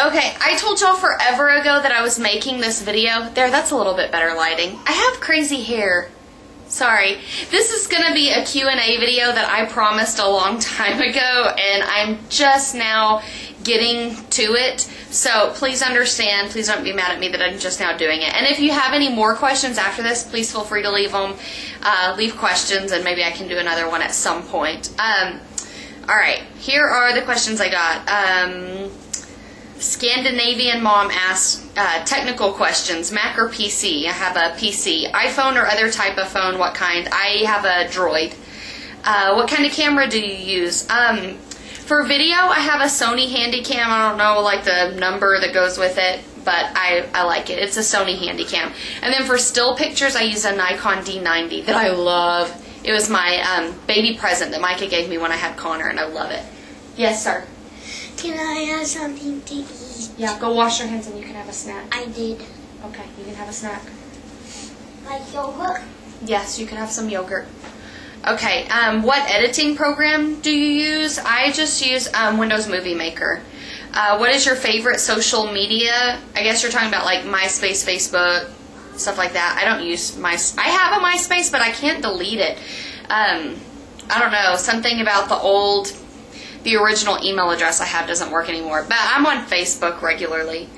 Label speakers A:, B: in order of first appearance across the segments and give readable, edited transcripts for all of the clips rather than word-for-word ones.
A: Okay, I told y'all forever ago that I was making this video. There, that's a little bit better lighting. I have crazy hair. Sorry. This is going to be a Q&A video that I promised a long time ago, and I'm just now getting to it. So please understand, please don't be mad at me that I'm just now doing it. And if you have any more questions after this, please feel free to leave them. Leave questions, and maybe I can do another one at some point. Alright, here are the questions I got. Scandinavian Mom asked technical questions, Mac or PC? I have a PC. iPhone or other type of phone, what kind? I have a Droid. What kind of camera do you use? For video, I have a Sony Handycam. I don't know like the number that goes with it, but I like it. It's a Sony Handycam. And then for still pictures, I use a Nikon D90 that I love. It was my baby present that Micah gave me when I had Connor, and I love it. Yes, sir.
B: Can I have something to eat?
A: Yeah, go wash your hands and you can have a snack.
B: I did.
A: Okay, you can have a snack.
B: Like yogurt?
A: Yes, you can have some yogurt. Okay, what editing program do you use? I just use Windows Movie Maker. What is your favorite social media? I guess you're talking about like MySpace, Facebook, stuff like that. I don't use I have a MySpace, but I can't delete it. I don't know, something about the original email address I have doesn't work anymore, but I'm on Facebook regularly.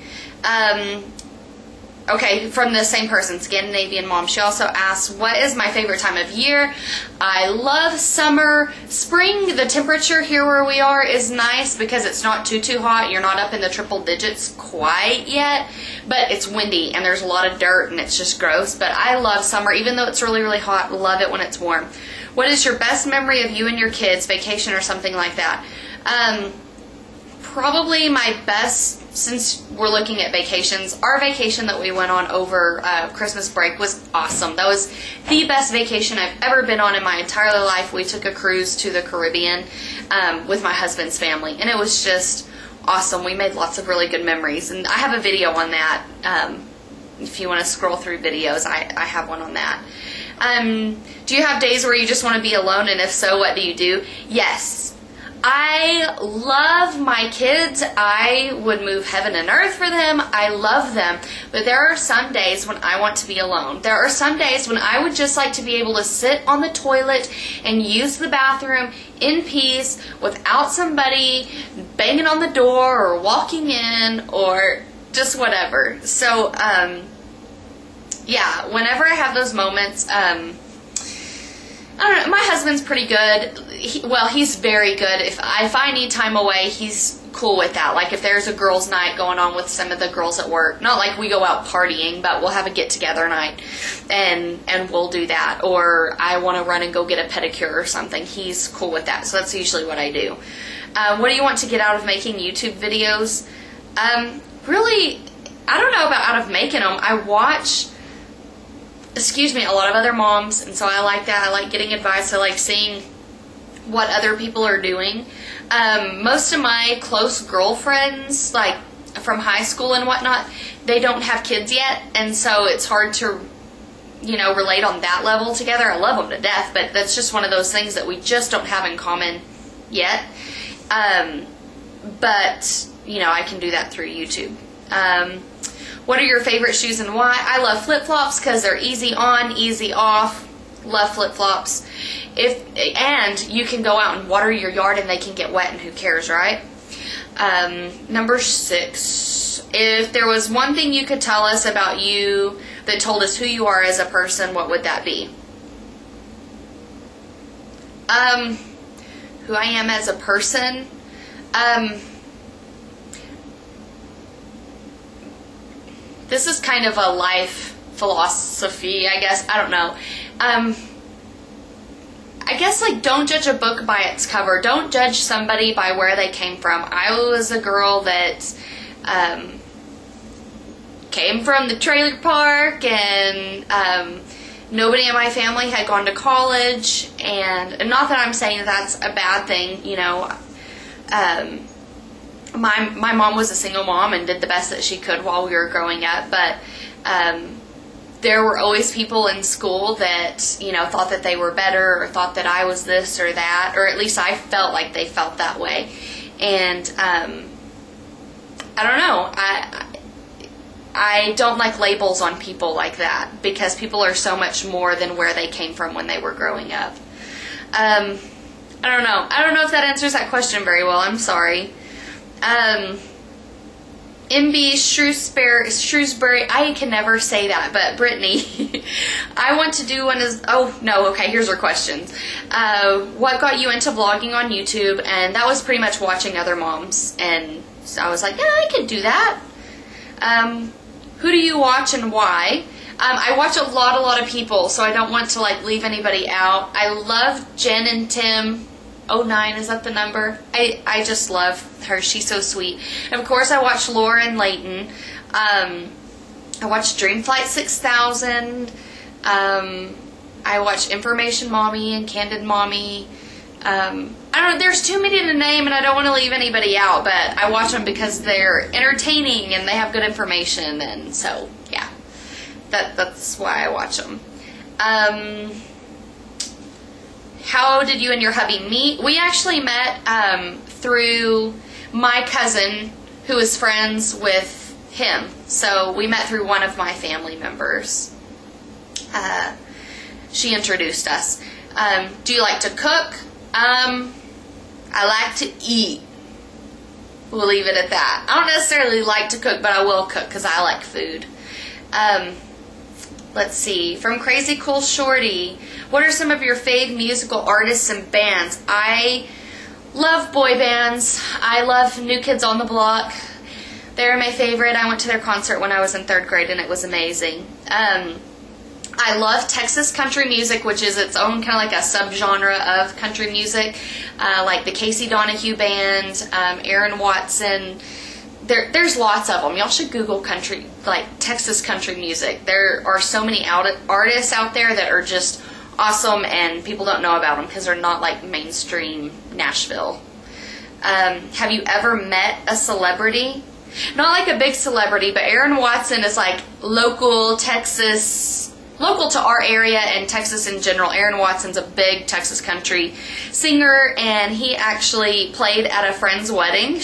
A: Okay, from the same person, Scandinavian Mom. She also asked, what is my favorite time of year? I love summer. Spring, the temperature here where we are is nice because it's not too hot. You're not up in the triple digits quite yet, but it's windy and there's a lot of dirt and it's just gross. But I love summer, even though it's really hot. Love it when it's warm. What is your best memory of you and your kids, vacation or something like that? Probably my best, since we're looking at vacations, our vacation that we went on over Christmas break was awesome. That was the best vacation I've ever been on in my entire life. We took a cruise to the Caribbean with my husband's family, and it was just awesome. We made lots of really good memories, and I have a video on that. If you want to scroll through videos, I have one on that. Do you have days where you just want to be alone, and if so, what do you do? Yes. I love my kids. I would move heaven and earth for them. I love them. But there are some days when I want to be alone. There are some days when I would just like to be able to sit on the toilet and use the bathroom in peace without somebody banging on the door or walking in or just whatever. So, yeah, whenever I have those moments, I don't know, my husband's pretty good. He's very good. If I need time away, he's cool with that. Like if there's a girls' night going on with some of the girls at work, not like we go out partying, but we'll have a get-together night and we'll do that. Or I want to run and go get a pedicure or something. He's cool with that. So that's usually what I do. What do you want to get out of making YouTube videos? Really, I don't know about out of making them. I watch a lot of other moms, and so I like that. I like getting advice. I like seeing what other people are doing. Most of my close girlfriends, like from high school and whatnot, they don't have kids yet, and so it's hard to, relate on that level together. I love them to death, but that's just one of those things that we just don't have in common yet. But, I can do that through YouTube. What are your favorite shoes and why? I love flip-flops because they're easy on, easy off. Love flip-flops. And you can go out and water your yard and they can get wet and who cares, right? Number 6. If there was one thing you could tell us about you that told us who you are as a person, what would that be? Who I am as a person? This is kind of a life philosophy, I guess. I don't know. I guess, like, don't judge a book by its cover. Don't judge somebody by where they came from. I was a girl that came from the trailer park, and nobody in my family had gone to college. And not that I'm saying that's a bad thing, My mom was a single mom and did the best that she could while we were growing up, but there were always people in school that, thought that they were better or thought that I was this or that, or at least I felt like they felt that way. And I don't know. I don't like labels on people like that, because people are so much more than where they came from when they were growing up. I don't know. I don't know if that answers that question very well. I'm sorry. MB Shrewsbury, I can never say that, but Brittany, I want to do one as, oh, no, okay, here's her questions. What got you into vlogging on YouTube? And that was pretty much watching other moms, and so I was like, yeah, I could do that. Who do you watch and why? I watch a lot of people, so I don't want to like leave anybody out. I love Jen and Tim. 09, is that the number? I just love her. She's so sweet. And of course, I watch Lauren Layton. I watch Dreamflight 6000. I watch Information Mommy and Candid Mommy. I don't know. There's too many to name, and I don't want to leave anybody out, but I watch them because they're entertaining and they have good information, and so yeah, that's why I watch them. How did you and your hubby meet? We actually met through my cousin, who is friends with him. So we met through one of my family members. She introduced us. Do you like to cook? I like to eat. We'll leave it at that. I don't necessarily like to cook, but I will cook because I like food. Let's see. From Crazy Cool Shorty, what are some of your fave musical artists and bands? I love boy bands. I love New Kids on the Block. They're my favorite. I went to their concert when I was in 3rd grade, and it was amazing. I love Texas country music, which is its own kind of like a subgenre of country music, like the Casey Donahue Band, Aaron Watson. There's lots of them. Y'all should Google country, like Texas country music. There are so many artists out there that are just awesome, and people don't know about them because they're not like mainstream Nashville. Have you ever met a celebrity? Not like a big celebrity, but Aaron Watson is like local to our area and Texas in general. Aaron Watson's a big Texas country singer, and he actually played at a friend's wedding.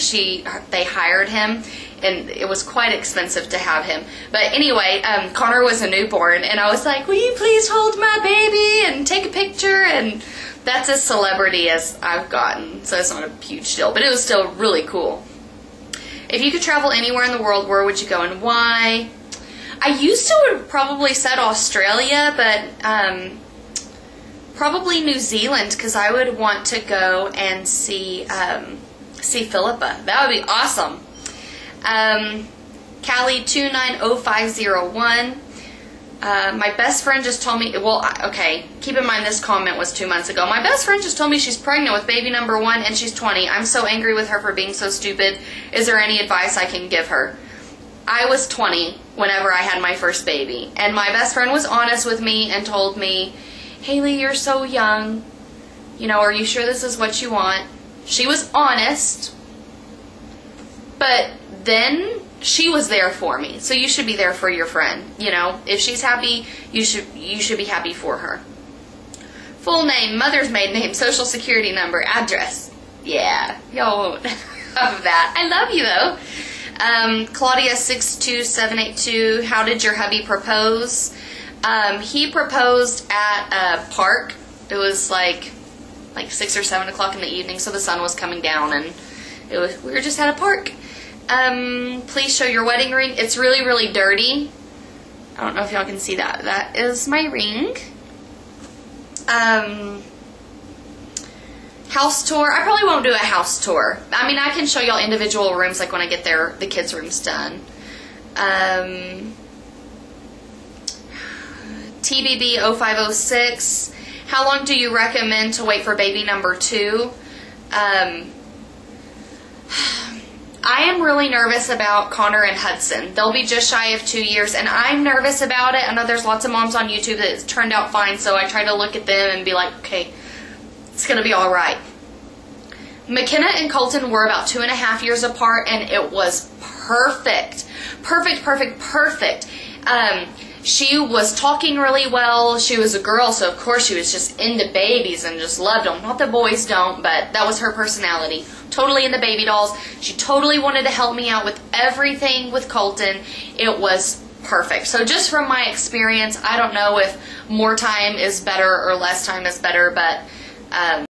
A: They hired him, and it was quite expensive to have him. But anyway, Connor was a newborn, and I was like, will you please hold my baby and take a picture? And that's as celebrity as I've gotten, so it's not a huge deal, but it was still really cool. If you could travel anywhere in the world, where would you go and why? I used to have probably said Australia, but probably New Zealand, because I would want to go and see Philippa. That would be awesome. Callie 290501. My best friend just told me, well, okay, keep in mind this comment was 2 months ago. My best friend just told me she's pregnant with baby number 1 and she's 20. I'm so angry with her for being so stupid. Is there any advice I can give her? I was 20 whenever I had my first baby, and my best friend was honest with me and told me, Haley, you're so young. You know, are you sure this is what you want? She was honest, but then she was there for me. So you should be there for your friend. You know, if she's happy, you should be happy for her. Full name, mother's maiden name, social security number, address. Yeah, y'all won't have that. I love you though. Claudia 62782, how did your hubby propose? He proposed at a park. It was like 6 or 7 o'clock in the evening, so the sun was coming down, and we were just at a park. Please show your wedding ring. It's really, really dirty. I don't know if y'all can see that. That is my ring. House tour. I probably won't do a house tour. I mean, I can show y'all individual rooms, like when I get the kids' rooms done. TBB 0506. How long do you recommend to wait for baby number 2? I am really nervous about Connor and Hudson. They'll be just shy of 2 years, and I'm nervous about it. I know there's lots of moms on YouTube that it's turned out fine, so I try to look at them and be like, okay, it's going to be all right. McKenna and Colton were about 2.5 years apart, and it was perfect. Perfect, perfect, perfect. She was talking really well. She was a girl, so of course she was just into babies and just loved them. Not that boys don't, but that was her personality. Totally into baby dolls. She totally wanted to help me out with everything with Colton. It was perfect. So just from my experience, I don't know if more time is better or less time is better, but